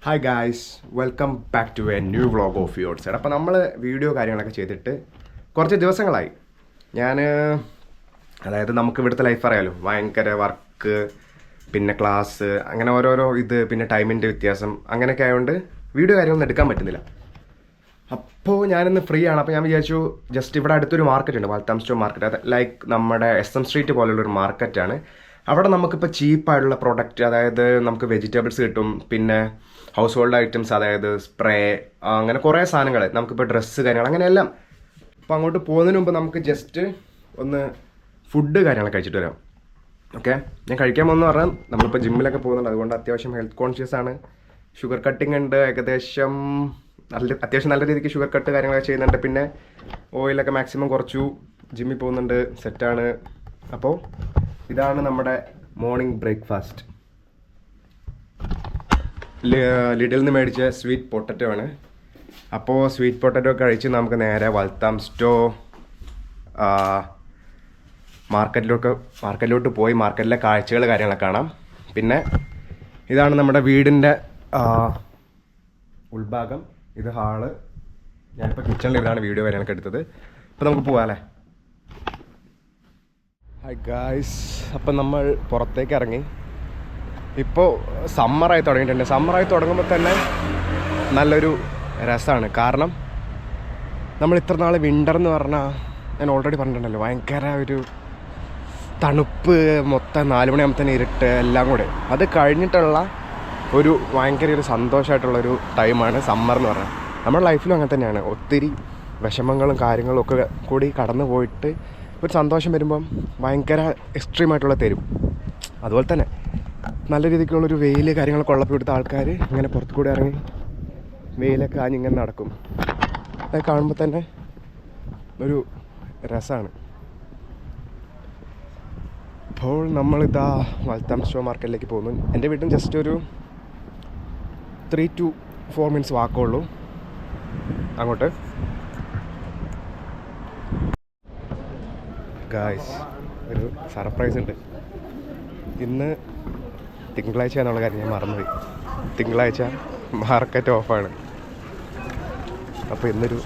Hi guys, welcome back to a new vlog of your side. അപ്പോൾ നമ്മൾ video കാര്യങ്ങളൊക്കെ ചെയ്തിട്ട് കുറച്ച് ദിവസങ്ങളായി. അതായത് നമുക്ക് ഇവിടുത്തെ ലൈഫ് അറിയാലോ, ഭയങ്കര വർക്ക്, പിന്നെ ക്ലാസ്, അങ്ങനെ ഓരോരോ പിന്നെ ടൈമിൻ്റെ വ്യത്യാസം അങ്ങനെയൊക്കെ ആയതുകൊണ്ട് വീഡിയോ കാര്യങ്ങളൊന്നും എടുക്കാൻ പറ്റുന്നില്ല. അപ്പോൾ ഞാനിന്ന് ഫ്രീ ആണ്. അപ്പോൾ ഞാൻ വിചാരിച്ചു ജസ്റ്റ് ഇവിടെ അടുത്തൊരു മാർക്കറ്റ് ഉണ്ട്, വൽത്താം സ്റ്റോർ മാർക്കറ്റ്. അത് ലൈക്ക് നമ്മുടെ SM സ്ട്രീറ്റ് പോലുള്ളൊരു മാർക്കറ്റാണ്. അവിടെ നമുക്കിപ്പോൾ ചീപ്പായിട്ടുള്ള പ്രൊഡക്റ്റ്, അതായത് നമുക്ക് വെജിറ്റബിൾസ് കിട്ടും, പിന്നെ ഹൗസ് ഹോൾഡ് ഐറ്റംസ്, അതായത് സ്പ്രേ, അങ്ങനെ കുറേ സാധനങ്ങൾ, നമുക്കിപ്പോൾ ഡ്രസ്സ് കാര്യങ്ങൾ അങ്ങനെയെല്ലാം. അപ്പോൾ അങ്ങോട്ട് പോകുന്നതിന് മുമ്പ് നമുക്ക് ജസ്റ്റ് ഒന്ന് ഫുഡ് കാര്യങ്ങളൊക്കെ കഴിച്ചിട്ട് വരാം. ഓക്കെ, ഞാൻ കഴിക്കാൻ പോകുന്ന പറഞ്ഞാൽ നമ്മളിപ്പോൾ ജിമ്മിലൊക്കെ പോകുന്നുണ്ട്, അതുകൊണ്ട് അത്യാവശ്യം ഹെൽത്ത് കോൺഷ്യസ് ആണ്. ഷുഗർ കട്ടിങ് ഉണ്ട്, അത്യാവശ്യം നല്ല രീതിക്ക് ഷുഗർ കട്ട് കാര്യങ്ങളൊക്കെ ചെയ്യുന്നുണ്ട്. പിന്നെ ഓയിലൊക്കെ മാക്സിമം കുറച്ചു, ജിമ്മിൽ പോകുന്നുണ്ട്, സെറ്റാണ്. അപ്പോൾ ഇതാണ് നമ്മുടെ മോർണിംഗ് ബ്രേക്ക്ഫാസ്റ്റ്. ലിഡിൽ നിന്ന് മേടിച്ച സ്വീറ്റ് പൊട്ടറ്റോ ആണ്. അപ്പോൾ സ്വീറ്റ് പൊട്ടറ്റോ കഴിച്ച് നമുക്ക് നേരെ വൽത്താം സ്റ്റോർ മാർക്കറ്റിലോട്ട് പോയി മാർക്കറ്റിലെ കാഴ്ചകൾ കാര്യങ്ങളൊക്കെ കാണാം. പിന്നെ ഇതാണ് നമ്മുടെ വീടിൻ്റെ ഉൾഭാഗം, ഇത് ഹാള്. ഞാനിപ്പോൾ കിച്ചണിൽ ഇതാണ് വീഡിയോ കാര്യങ്ങളൊക്കെ എടുത്തത്. ഇപ്പോൾ നമുക്ക് പോകാം അല്ലേ. ഹായ് ഗായ്സ്, അപ്പം നമ്മൾ പുറത്തേക്ക് ഇറങ്ങി. ഇപ്പോൾ സമ്മറായി തുടങ്ങിയിട്ടുണ്ട്. സമ്മറായി തുടങ്ങുമ്പോൾ തന്നെ നല്ലൊരു രസമാണ്. കാരണം നമ്മൾ ഇത്ര നാൾ വിൻ്റർ എന്ന് പറഞ്ഞാൽ, ഞാൻ ഓൾറെഡി പറഞ്ഞിട്ടുണ്ടല്ലോ, ഭയങ്കര ഒരു തണുപ്പ്, മൊത്തം 4 മണിയാകുമ്പോൾ തന്നെ ഇരുട്ട് എല്ലാം കൂടെ. അത് കഴിഞ്ഞിട്ടുള്ള ഒരു ഭയങ്കര ഒരു സന്തോഷമായിട്ടുള്ളൊരു ടൈമാണ് സമ്മർ എന്ന് പറഞ്ഞാൽ. നമ്മുടെ ലൈഫിലും അങ്ങനെ തന്നെയാണ്. ഒത്തിരി വിഷമങ്ങളും കാര്യങ്ങളും ഒക്കെ കൂടി കടന്നു പോയിട്ട് ഒരു സന്തോഷം വരുമ്പം ഭയങ്കര എക്സ്ട്രീമായിട്ടുള്ള തരും. അതുപോലെ തന്നെ നല്ല രീതിക്കുള്ളൊരു വെയിൽ കാര്യങ്ങളൊക്കെ ഉള്ളപ്പോൾ ഇവിടുത്തെ ആൾക്കാർ ഇങ്ങനെ പുറത്തു കൂടെ ഇറങ്ങി വെയിലൊക്കെ ആഞ്ഞിങ്ങനെ നടക്കും. അത് കാണുമ്പോൾ തന്നെ ഒരു രസമാണ്. അപ്പോൾ നമ്മളിതാ വൽത്താം സ്റ്റോർ മാർക്കറ്റിലേക്ക് പോകുന്നു. എൻ്റെ വീട്ടിൽ ജസ്റ്റ് ഒരു 3 to 4 minutes വാക്കുള്ളൂ അങ്ങോട്ട്. ഗായ്സ്, ഒരു സർപ്രൈസ് ഉണ്ട്. ഇന്ന് തിങ്കളാഴ്ച എന്നുള്ള കാര്യം ഞാൻ മറന്നുപോയി. തിങ്കളാഴ്ച മാർക്കറ്റ് ഓഫാണ്. അപ്പോൾ ഇന്നൊരു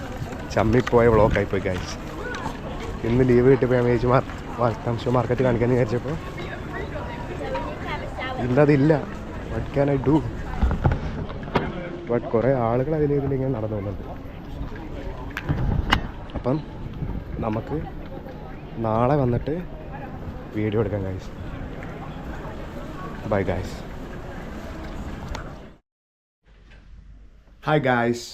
ചമ്മിപ്പോയ വ്ളോഗായിപ്പോയി ഗായ്സ്. ഇന്ന് ലീവ് കിട്ടിയപ്പോൾ ഞാൻ വിചാരിച്ചു വൽത്താം സ്റ്റോർ മാർക്കറ്റ് കാണിക്കാമെന്ന് വിചാരിച്ചപ്പോൾ ഇന്നതില്ല. What can I do? But കുറേ ആളുകൾ ഇതിലിങ്ങനെ നടന്നു പോകുന്നുണ്ട്. അപ്പം നമുക്ക് നാളെ വന്നിട്ട് വീഡിയോ എടുക്കാം guys. Bye guys. Hi guys.